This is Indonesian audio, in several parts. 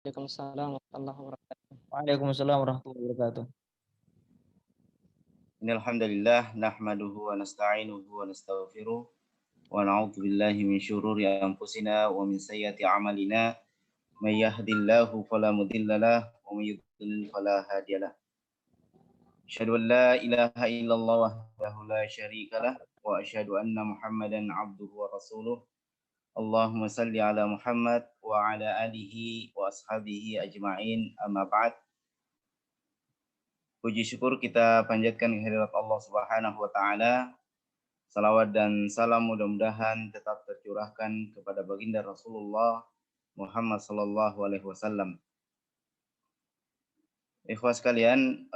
Waalaikumsalam warahmatullahi wabarakatuh. Waalaikumsalam warahmatullahi wabarakatuh. Innal hamdalillah nahmaduhu wa nasta'inuhu wa nastaghfiruh wa na'udzu billahi min syururi anfusina wa min sayyiati a'malina may yahdihillahu fala mudilla lahu wa may yudlil fala hadiyalah. Asyhadu an la ilaha illallah wahdahu la syarika lah wa asyhadu anna Muhammadan abduhu wa rasuluh. Allahumma salli ala Muhammad wa ala alihi wa ashabihi ajma'in amma ba'd. Puji syukur kita panjatkan kehadirat Allah Subhanahu wa taala. Salawat dan salam mudah-mudahan tetap tercurahkan kepada baginda Rasulullah Muhammad sallallahu alaihi wasallam. Ikhwas sekalian,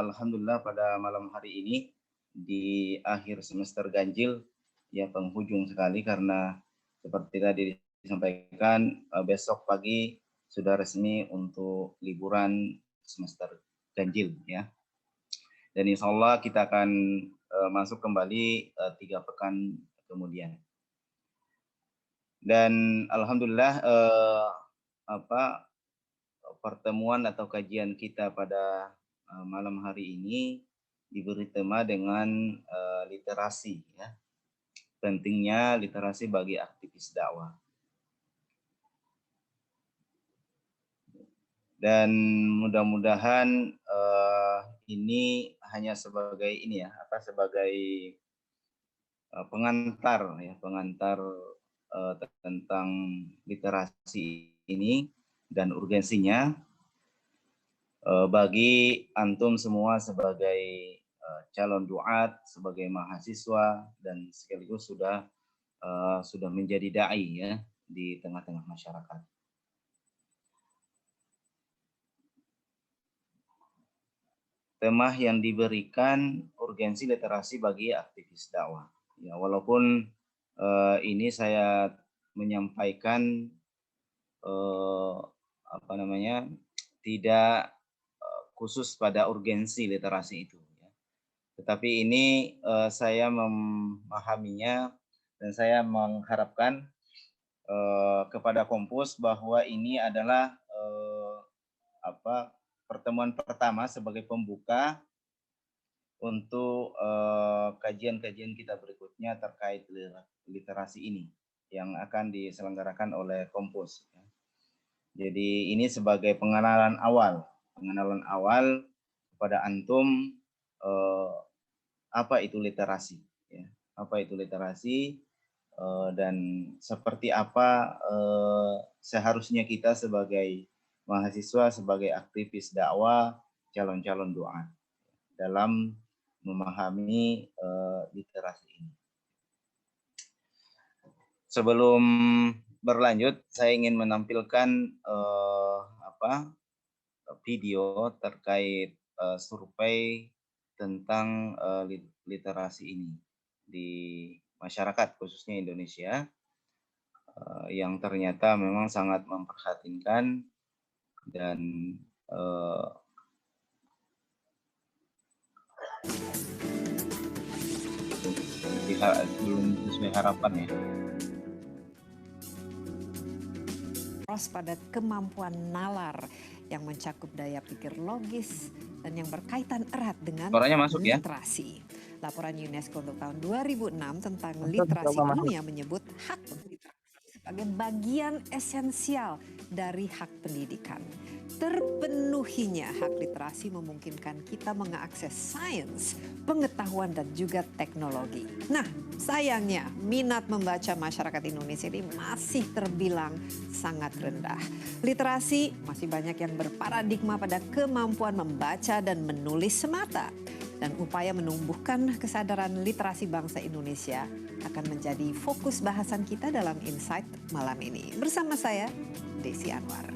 alhamdulillah pada malam hari ini di akhir semester ganjil ya penghujung sekali karena seperti tadi disampaikan besok pagi sudah resmi untuk liburan semester ganjil ya. Dan insya Allah kita akan masuk kembali 3 pekan kemudian. Dan alhamdulillah pertemuan atau kajian kita pada malam hari ini diberi tema dengan literasi ya. Pentingnya literasi bagi aktivis dakwah. Dan mudah-mudahan ini hanya sebagai sebagai pengantar tentang literasi ini dan urgensinya bagi antum semua sebagai calon duat, sebagai mahasiswa dan sekaligus sudah menjadi dai ya di tengah-tengah masyarakat. Tema yang diberikan urgensi literasi bagi aktivis dakwah. Ya, walaupun ini saya menyampaikan tidak khusus pada urgensi literasi itu. Ya. Tetapi ini saya memahaminya dan saya mengharapkan kepada Kompus bahwa ini adalah pertemuan pertama sebagai pembuka untuk kajian-kajian kita berikutnya terkait literasi ini yang akan diselenggarakan oleh Kompus. Jadi ini sebagai pengenalan awal kepada antum apa itu literasi, ya. Apa itu literasi dan seperti apa seharusnya kita sebagai mahasiswa, sebagai aktivis dakwah, calon-calon doa dalam memahami literasi ini. Sebelum berlanjut, saya ingin menampilkan video terkait survei tentang literasi ini di masyarakat khususnya Indonesia yang ternyata memang sangat memprihatinkan dan belum sesuai harapan ya. Pada kemampuan nalar yang mencakup daya pikir logis dan yang berkaitan erat dengan literasi. Laporan UNESCO untuk tahun 2006 tentang literasi dunia menyebut hak literasi sebagai bagian esensial dari hak pendidikan. Terpenuhinya hak literasi memungkinkan kita mengakses sains, pengetahuan dan juga teknologi. Nah, sayangnya minat membaca masyarakat Indonesia ini masih terbilang sangat rendah. Literasi masih banyak yang berparadigma pada kemampuan membaca dan menulis semata. Dan upaya menumbuhkan kesadaran literasi bangsa Indonesia akan menjadi fokus bahasan kita dalam Insight malam ini. Bersama saya, Desi Anwar.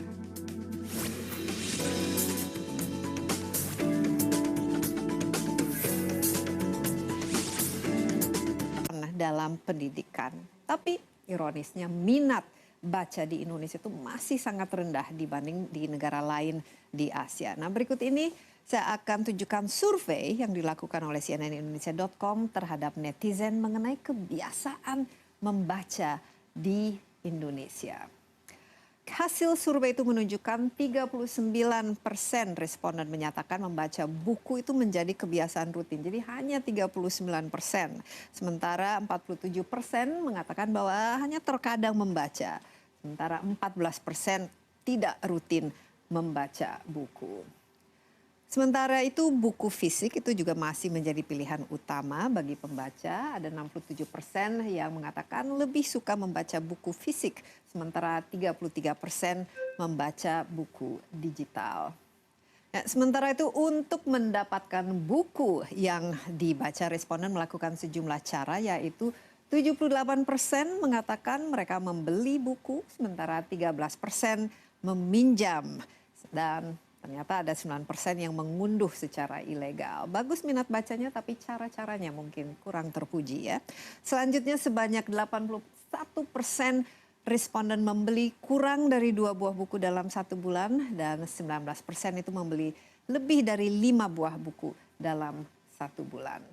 Dalam pendidikan, tapi ironisnya minat baca di Indonesia itu masih sangat rendah dibanding di negara lain di Asia. Nah, berikut ini saya akan tunjukkan survei yang dilakukan oleh cnnindonesia.com terhadap netizen mengenai kebiasaan membaca di Indonesia. Hasil survei itu menunjukkan 39% responden menyatakan membaca buku itu menjadi kebiasaan rutin. Jadi hanya 39%. Sementara 47% mengatakan bahwa hanya terkadang membaca. Sementara 14% tidak rutin membaca buku. Sementara itu buku fisik itu juga masih menjadi pilihan utama bagi pembaca. Ada 67% yang mengatakan lebih suka membaca buku fisik, sementara 33% membaca buku digital. Nah, sementara itu untuk mendapatkan buku yang dibaca, responden melakukan sejumlah cara, yaitu 78% mengatakan mereka membeli buku, sementara 13% meminjam, dan ternyata ada 9% yang mengunduh secara ilegal. Bagus minat bacanya, tapi cara-caranya mungkin kurang terpuji ya. Selanjutnya sebanyak 81% responden membeli kurang dari 2 buah buku dalam 1 bulan, dan 19% itu membeli lebih dari 5 buah buku dalam 1 bulan.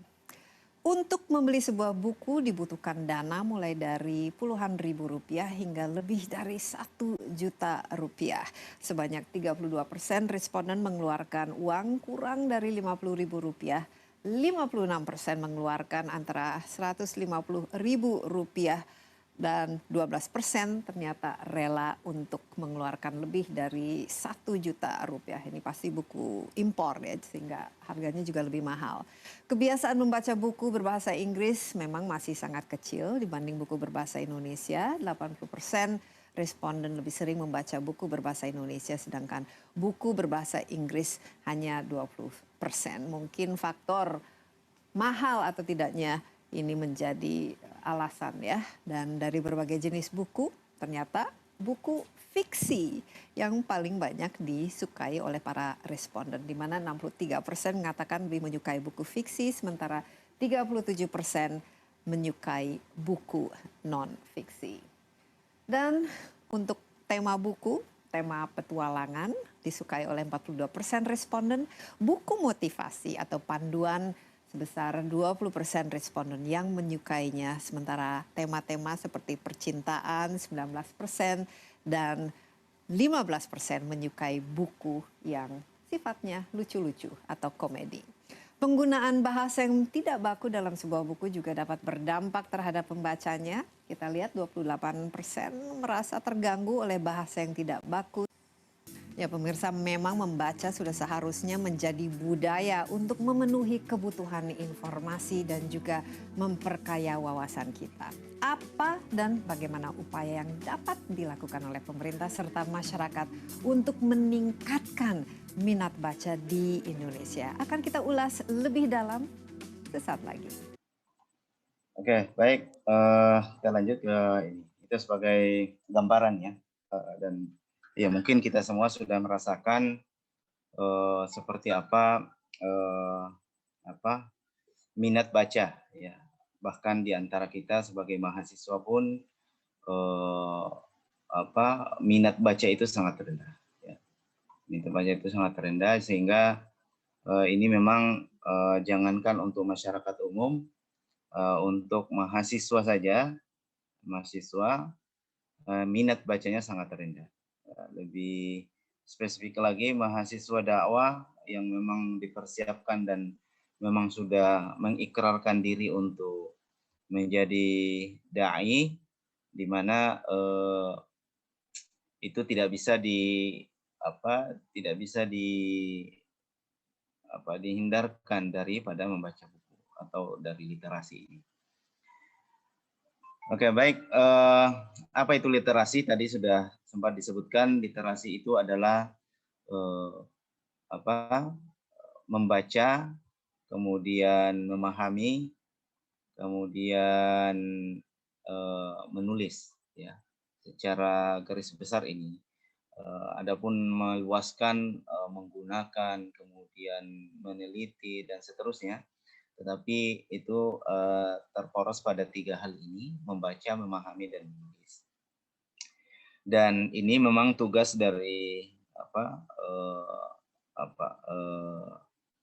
Untuk membeli sebuah buku dibutuhkan dana mulai dari puluhan ribu rupiah hingga lebih dari 1 juta rupiah. Sebanyak 32% responden mengeluarkan uang kurang dari 50 ribu rupiah. 56% mengeluarkan antara 150 ribu rupiah. Dan 12% ternyata rela untuk mengeluarkan lebih dari 1 juta rupiah. Ini pasti buku impor ya, sehingga harganya juga lebih mahal. Kebiasaan membaca buku berbahasa Inggris memang masih sangat kecil dibanding buku berbahasa Indonesia. 80% responden lebih sering membaca buku berbahasa Indonesia, sedangkan buku berbahasa Inggris hanya 20%. Mungkin faktor mahal atau tidaknya ini menjadi alasan ya. Dan dari berbagai jenis buku, ternyata buku fiksi yang paling banyak disukai oleh para responden, di mana 63% mengatakan lebih menyukai buku fiksi, sementara 37% menyukai buku non-fiksi. Dan untuk tema buku, tema petualangan disukai oleh 42% responden, buku motivasi atau panduan sebesar 20% responden yang menyukainya, sementara tema-tema seperti percintaan 19% dan 15% menyukai buku yang sifatnya lucu-lucu atau komedi. Penggunaan bahasa yang tidak baku dalam sebuah buku juga dapat berdampak terhadap pembacanya. Kita lihat 28% merasa terganggu oleh bahasa yang tidak baku. Ya pemirsa, memang membaca sudah seharusnya menjadi budaya untuk memenuhi kebutuhan informasi dan juga memperkaya wawasan kita. Apa dan bagaimana upaya yang dapat dilakukan oleh pemerintah serta masyarakat untuk meningkatkan minat baca di Indonesia? Akan kita ulas lebih dalam sesaat lagi. Oke, baik. Kita lanjut ke ini. Itu sebagai gambaran ya. Dan ya mungkin kita semua sudah merasakan seperti apa minat baca ya. Bahkan di antara kita sebagai mahasiswa pun minat baca itu sangat rendah ya. Minat baca itu sangat rendah, sehingga ini memang jangankan untuk masyarakat umum, untuk mahasiswa saja, minat bacanya sangat rendah. Lebih spesifik lagi mahasiswa dakwah yang memang dipersiapkan dan memang sudah mengikrarkan diri untuk menjadi dai, di mana itu tidak bisa dihindarkan daripada membaca buku atau dari literasi ini. Oke, baik. Apa itu literasi? Tadi sudah sempat disebutkan. Literasi itu adalah membaca, kemudian memahami, kemudian menulis, ya. Secara garis besar ini. Adapun meluaskan, menggunakan, kemudian meneliti dan seterusnya. Tetapi itu terporos pada 3 hal ini: membaca, memahami, dan menulis. Dan ini memang tugas dari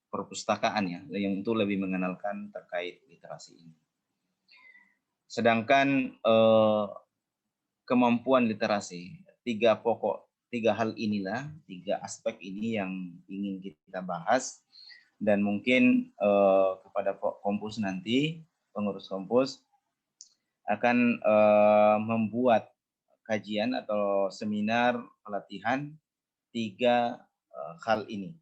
perpustakaan ya, yang itu lebih mengenalkan terkait literasi ini. Sedangkan kemampuan literasi, tiga hal inilah, tiga aspek ini yang ingin kita bahas, dan mungkin kepada Kompus nanti, pengurus Kompus akan membuat kajian atau seminar pelatihan tiga hal ini.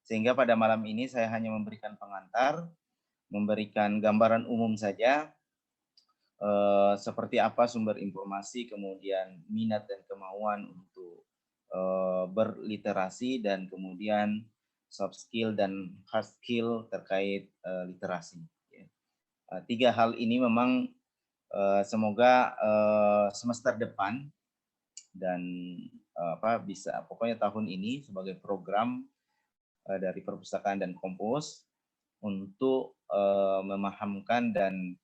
Sehingga pada malam ini saya hanya memberikan pengantar, memberikan gambaran umum saja, seperti apa sumber informasi, kemudian minat dan kemauan untuk berliterasi, dan kemudian soft skill dan hard skill terkait literasi. Tiga hal ini memang semoga semester depan dan bisa pokoknya tahun ini sebagai program dari Perpustakaan dan Kompus untuk memahamkan dan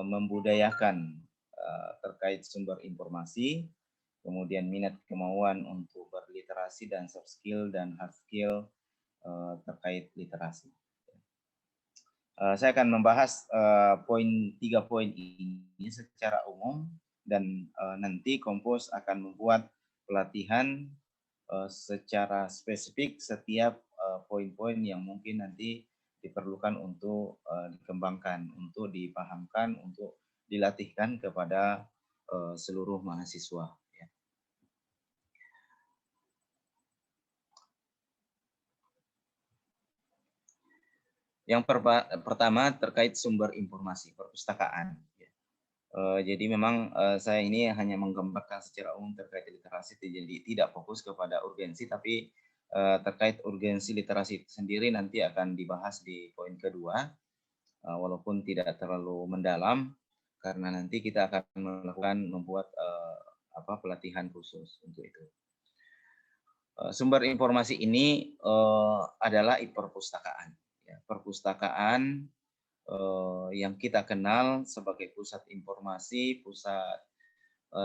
membudayakan terkait sumber informasi, kemudian minat kemauan untuk berliterasi, dan soft skill dan hard skill terkait literasi. Saya akan membahas tiga poin ini secara umum, dan nanti Kompus akan membuat pelatihan secara spesifik setiap poin-poin yang mungkin nanti diperlukan untuk dikembangkan, untuk dipahamkan, untuk dilatihkan kepada seluruh mahasiswa. Yang pertama terkait sumber informasi perpustakaan. Jadi memang saya ini hanya menggambarkan secara umum terkait literasi, jadi tidak fokus kepada urgensi, tapi terkait urgensi literasi itu sendiri nanti akan dibahas di poin kedua, walaupun tidak terlalu mendalam, karena nanti kita akan membuat pelatihan khusus untuk itu. Sumber informasi ini adalah perpustakaan. Perpustakaan yang kita kenal sebagai pusat informasi, pusat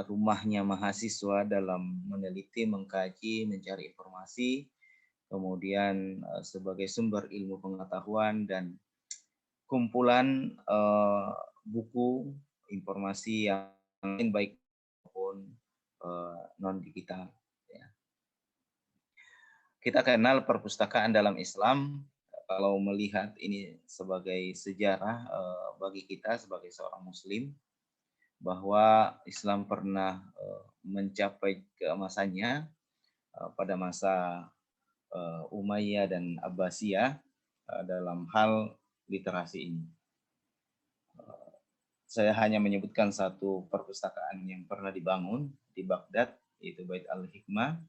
rumahnya mahasiswa dalam meneliti, mengkaji, mencari informasi, kemudian sebagai sumber ilmu pengetahuan dan kumpulan buku informasi yang baik maupun non digital. Kita kenal perpustakaan dalam Islam, kalau melihat ini sebagai sejarah bagi kita sebagai seorang Muslim, bahwa Islam pernah mencapai keemasannya pada masa Umayyah dan Abbasiyah dalam hal literasi ini. Saya hanya menyebutkan satu perpustakaan yang pernah dibangun di Baghdad, yaitu Bait Al-Hikmah,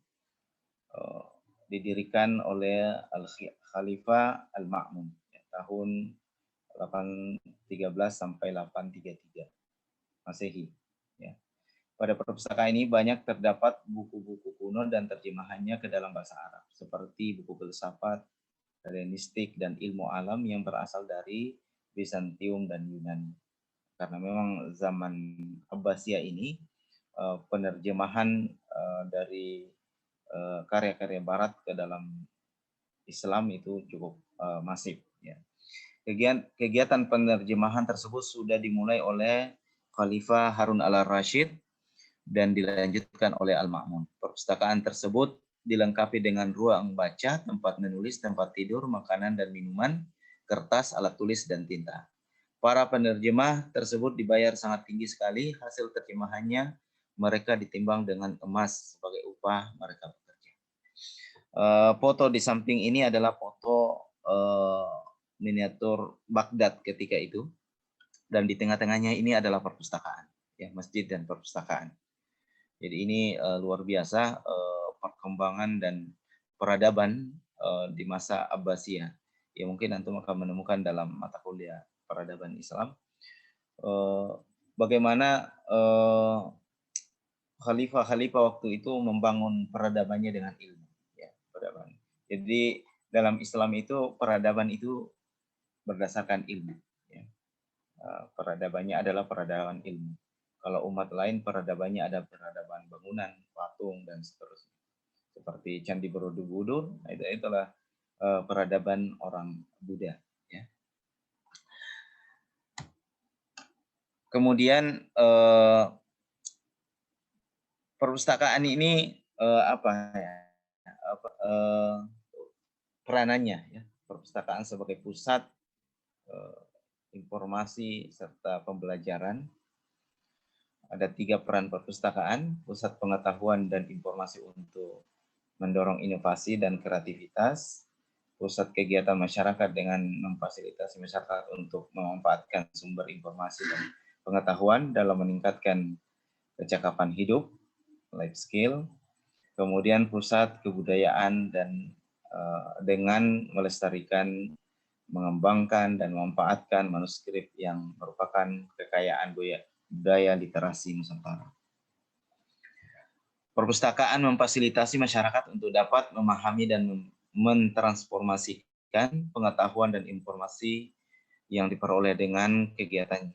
didirikan oleh Al-Khalifah Al-Ma'mun tahun 813 sampai 833 Masehi. Pada perpustakaan ini banyak terdapat buku-buku kuno dan terjemahannya ke dalam bahasa Arab, seperti buku filsafat, Helenistik, dan ilmu alam yang berasal dari Bizantium dan Yunani. Karena memang zaman Abbasiyah ini penerjemahan dari karya-karya Barat ke dalam Islam itu cukup masif. Kegiatan penerjemahan tersebut sudah dimulai oleh Khalifah Harun al-Rashid dan dilanjutkan oleh Al-Ma'mun. Perpustakaan tersebut dilengkapi dengan ruang baca, tempat menulis, tempat tidur, makanan dan minuman, kertas, alat tulis, dan tinta. Para penerjemah tersebut dibayar sangat tinggi sekali. Hasil terjemahannya mereka ditimbang dengan emas sebagai upah mereka bekerja. Foto di samping ini adalah foto miniatur Baghdad ketika itu, dan di tengah-tengahnya ini adalah perpustakaan, masjid dan perpustakaan. Jadi ini luar biasa perkembangan dan peradaban di masa Abbasiyah. Ya mungkin antum akan menemukan dalam mata kuliah peradaban Islam bagaimana khalifah-khalifah waktu itu membangun peradabannya dengan ilmu. Peradaban. Jadi dalam Islam itu peradaban itu berdasarkan ilmu. Peradabannya adalah peradaban ilmu. Kalau umat lain peradabannya ada peradaban bangunan, patung, dan seterusnya. Seperti Candi Borobudur, itulah peradaban orang Buddha. Kemudian perpustakaan ini peranannya ya. Perpustakaan sebagai pusat informasi serta pembelajaran. Ada 3 peran perpustakaan: pusat pengetahuan dan informasi untuk mendorong inovasi dan kreativitas, pusat kegiatan masyarakat dengan memfasilitasi masyarakat untuk memanfaatkan sumber informasi dan pengetahuan dalam meningkatkan kecakapan hidup, life skill, kemudian pusat kebudayaan dan dengan melestarikan, mengembangkan dan memanfaatkan manuskrip yang merupakan kekayaan budaya literasi Nusantara. Perpustakaan memfasilitasi masyarakat untuk dapat memahami dan mentransformasikan pengetahuan dan informasi yang diperoleh dengan kegiatan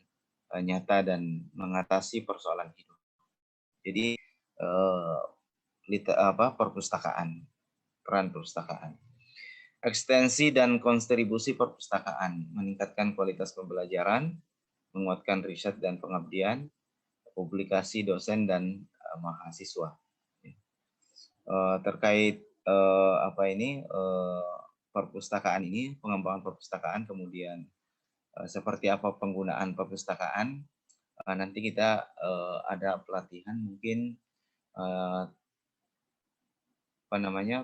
nyata dan mengatasi persoalan hidup. Jadi perpustakaan, peran perpustakaan. Ekstensi dan kontribusi perpustakaan, meningkatkan kualitas pembelajaran, menguatkan riset dan pengabdian, publikasi dosen dan mahasiswa. Terkait perpustakaan ini, pengembangan perpustakaan, kemudian seperti apa penggunaan perpustakaan, nanti kita ada pelatihan mungkin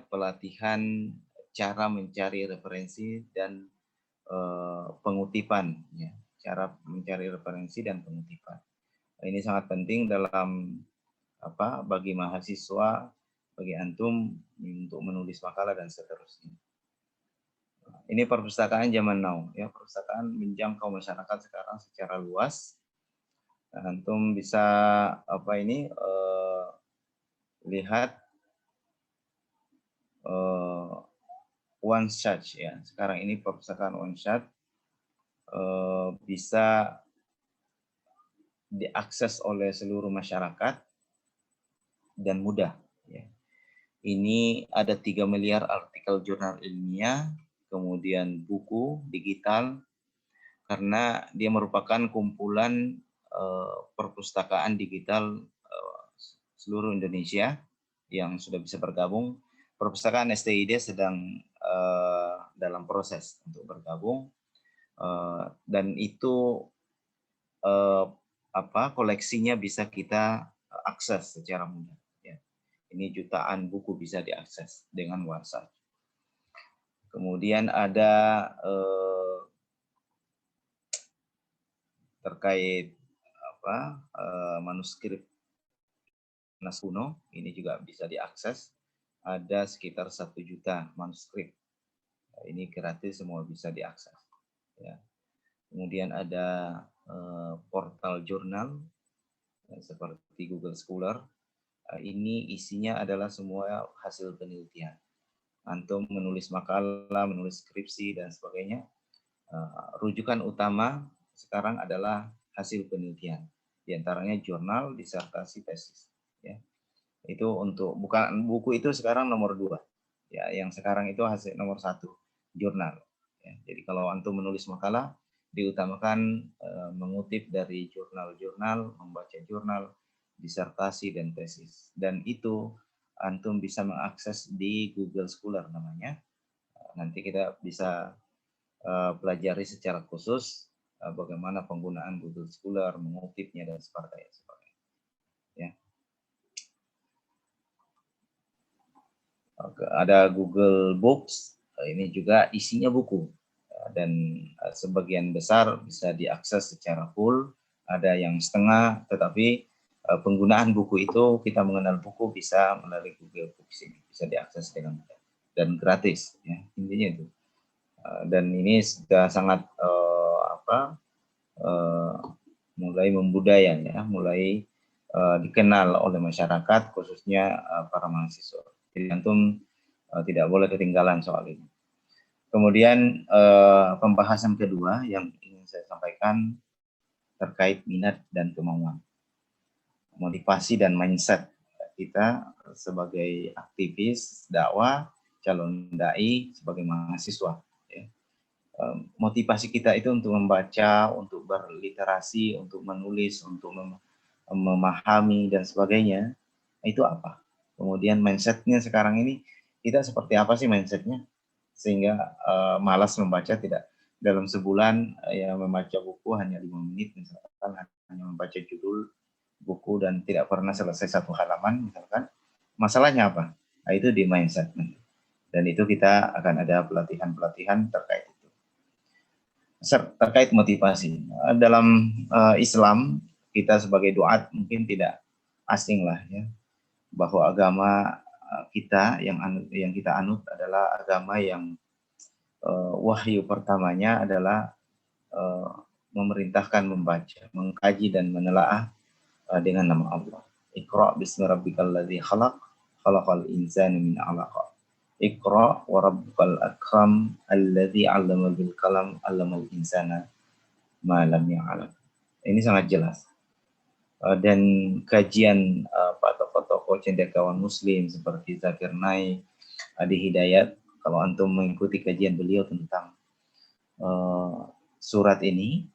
pelatihan cara mencari referensi dan pengutipan, ya, cara mencari referensi dan pengutipan. Ini sangat penting dalam bagi mahasiswa, bagi antum untuk menulis makalah dan seterusnya. Ini perpustakaan zaman now, ya, perpustakaan menjangkau masyarakat sekarang secara luas. Antum bisa lihat one shot, ya. Sekarang ini perpustakaan one shot bisa diakses oleh seluruh masyarakat dan mudah. Ya. Ini ada 3 miliar artikel jurnal ilmiah, kemudian buku digital, karena dia merupakan kumpulan perpustakaan digital seluruh Indonesia yang sudah bisa bergabung. Perpustakaan STID sedang dalam proses untuk bergabung, dan itu koleksinya bisa kita akses secara mudah. Ya. Ini jutaan buku bisa diakses dengan WhatsApp. Kemudian ada terkait manuskrip Nas kuno, ini juga bisa diakses. Ada sekitar 1 juta manuskrip. Ini gratis, semua bisa diakses. Ya. Kemudian ada portal jurnal seperti Google Scholar. Ini isinya adalah semua hasil penelitian. Antum menulis makalah, menulis skripsi dan sebagainya. Rujukan utama sekarang adalah hasil penelitian. Di antaranya jurnal, disertasi, tesis. Ya. Itu untuk bukan buku itu sekarang nomor 2. Ya, yang sekarang itu hasil nomor 1, jurnal. Ya, jadi kalau antum menulis makalah, diutamakan mengutip dari jurnal-jurnal, membaca jurnal, disertasi dan tesis. Dan itu antum bisa mengakses di Google Scholar namanya. Nanti kita bisa pelajari secara khusus bagaimana penggunaan Google Scholar, mengutipnya dan sebagainya. Ya. Ada Google Books, ini juga isinya buku, dan sebagian besar bisa diakses secara full, ada yang setengah, tetapi penggunaan buku itu, kita mengenal buku bisa melalui Google Books ini, bisa diakses dengan mudah dan gratis, ya, intinya itu. Dan ini sudah sangat mulai membudaya, ya, mulai dikenal oleh masyarakat, khususnya para mahasiswa. Jadi antum tidak boleh ketinggalan soal ini. Kemudian pembahasan kedua yang ingin saya sampaikan terkait minat dan kemauan, motivasi dan mindset kita sebagai aktivis dakwah, calon dai, sebagai mahasiswa. Ya. Motivasi kita itu untuk membaca, untuk berliterasi, untuk menulis, untuk memahami dan sebagainya. Itu apa? Kemudian mindsetnya sekarang ini kita seperti apa sih mindsetnya? Sehingga malas membaca, tidak dalam sebulan ya membaca buku hanya 5 menit misalkan, hanya membaca judul buku dan tidak pernah selesai satu halaman misalkan. Masalahnya apa? Nah, itu di mindset. Dan itu kita akan ada pelatihan-pelatihan terkait itu. Terkait motivasi. Dalam Islam, kita sebagai duat mungkin tidak asing lah ya, bahwa agama kita yang kita anut adalah agama yang wahyu pertamanya adalah memerintahkan membaca, mengkaji dan menelaah dengan nama Allah. Iqra bismi rabbikal ladzi khalaq, khalaqal insana min 'alaq. Iqra wa rabbukal akram alladzi 'allama bil qalam 'allamal insana ma lam ya'lam. Ini sangat jelas. Dan kajian tokoh-tokoh cendekiawan muslim seperti Zakir Naik, Adi Hidayat, kalau antum mengikuti kajian beliau tentang surat ini,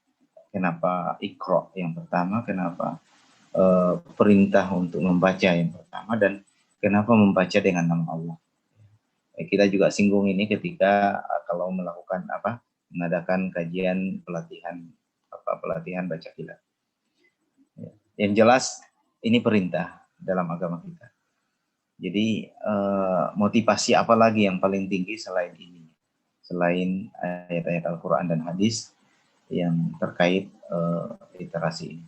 kenapa Iqra yang pertama, kenapa perintah untuk membaca yang pertama, dan kenapa membaca dengan nama Allah. Kita juga singgung ini ketika kalau melakukan mengadakan kajian pelatihan baca qiraat. Yang jelas ini perintah dalam agama kita. Jadi motivasi apa lagi yang paling tinggi selain ini? Selain ayat-ayat Al-Quran dan hadis yang terkait literasi ini.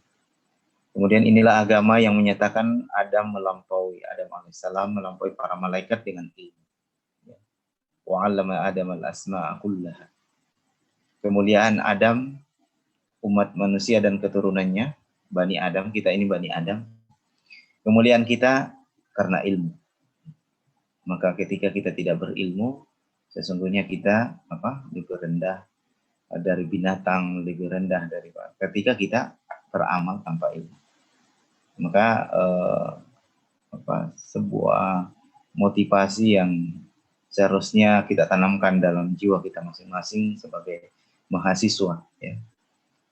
Kemudian inilah agama yang menyatakan Adam alaihissalam melampaui para malaikat dengan ilmu. Wa 'allama Adam al-asma'a kullaha. Kemuliaan Adam, umat manusia dan keturunannya, Bani Adam, kita ini Bani Adam. Kemuliaan kita karena ilmu. Maka ketika kita tidak berilmu, sesungguhnya kita lebih rendah dari binatang, lebih rendah dari ketika kita beramal tanpa ilmu. Maka sebuah motivasi yang seharusnya kita tanamkan dalam jiwa kita masing-masing sebagai mahasiswa, ya,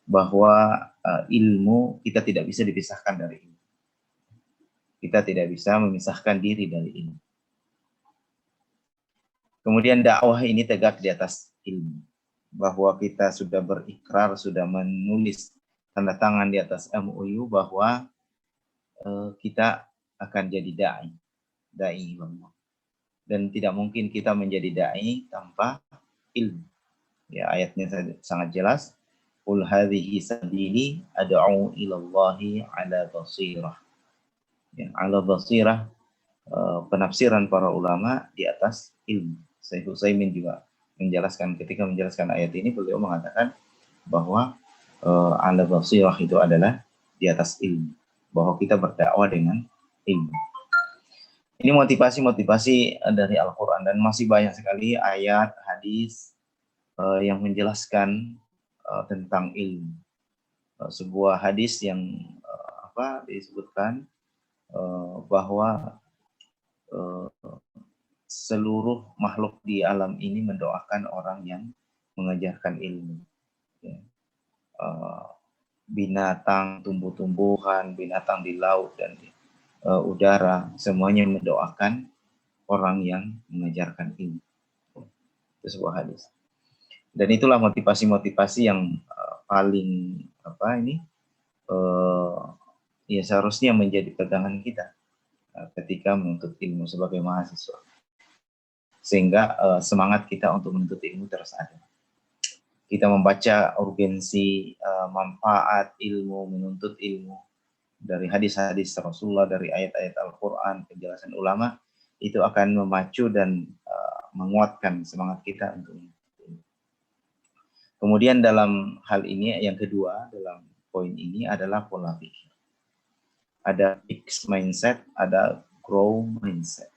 bahwa ilmu kita tidak bisa dipisahkan dari ilmu. Kita tidak bisa memisahkan diri dari ilmu. Kemudian dakwah ini tegak di atas ilmu, bahwa kita sudah berikrar, sudah menulis tanda tangan di atas MOU bahwa kita akan jadi dai Allah. Dan tidak mungkin kita menjadi dai tanpa ilmu. Ya, ayatnya sangat jelas. Qul hadhihi sabili ad'u ila Allahi ala basirah. Ya, ala basirah, penafsiran para ulama di atas ilmu. Syekh Utsaimin juga menjelaskan, ketika menjelaskan ayat ini beliau mengatakan bahwa ala basirah itu adalah di atas ilmu, bahwa kita berdakwah dengan ilmu. Ini motivasi-motivasi dari Al-Quran, dan masih banyak sekali ayat, hadis yang menjelaskan tentang ilmu. Sebuah hadis yang disebutkan bahwa seluruh makhluk di alam ini mendoakan orang yang mengajarkan ilmu. Ya. Binatang, tumbuh-tumbuhan, binatang di laut dan di udara, semuanya mendoakan orang yang mengajarkan ilmu. Itu sebuah hadis. Dan itulah motivasi-motivasi yang paling ya seharusnya menjadi pegangan kita ketika menuntut ilmu sebagai mahasiswa. Sehingga semangat kita untuk menuntut ilmu terus ada. Kita membaca urgensi manfaat ilmu, menuntut ilmu dari hadis-hadis Rasulullah, dari ayat-ayat Al-Quran, penjelasan ulama, itu akan memacu dan menguatkan semangat kita untuk menuntut ilmu. Kemudian dalam hal ini, yang kedua dalam poin ini adalah pola pikir. Ada fixed mindset, ada grow mindset.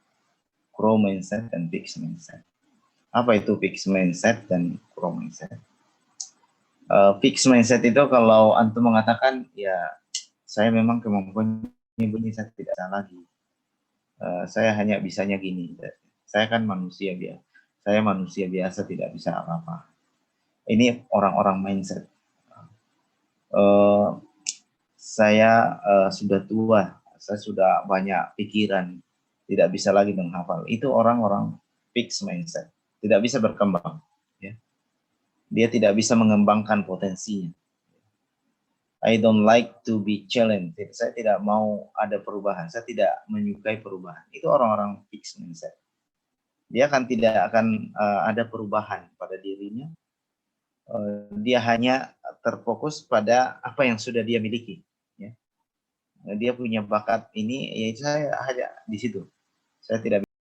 Grow mindset dan fixed mindset. Apa itu fixed mindset dan grow mindset? Fixed mindset itu kalau antum mengatakan, ya saya memang kemampuannya begini, saya tidak bisa lagi. Saya hanya bisanya gini. Saya kan manusia biasa. Saya manusia biasa, tidak bisa apa-apa. Ini orang-orang mindset. Saya sudah tua, saya sudah banyak pikiran, tidak bisa lagi menghafal. Itu orang-orang fixed mindset, tidak bisa berkembang. Ya. Dia tidak bisa mengembangkan potensinya. I don't like to be challenged. Saya tidak mau ada perubahan. Saya tidak menyukai perubahan. Itu orang-orang fixed mindset. Dia tidak akan ada perubahan pada dirinya. Dia hanya terfokus pada apa yang sudah dia miliki. Ya. Dia punya bakat ini, ya saya hanya di situ. Saya tidak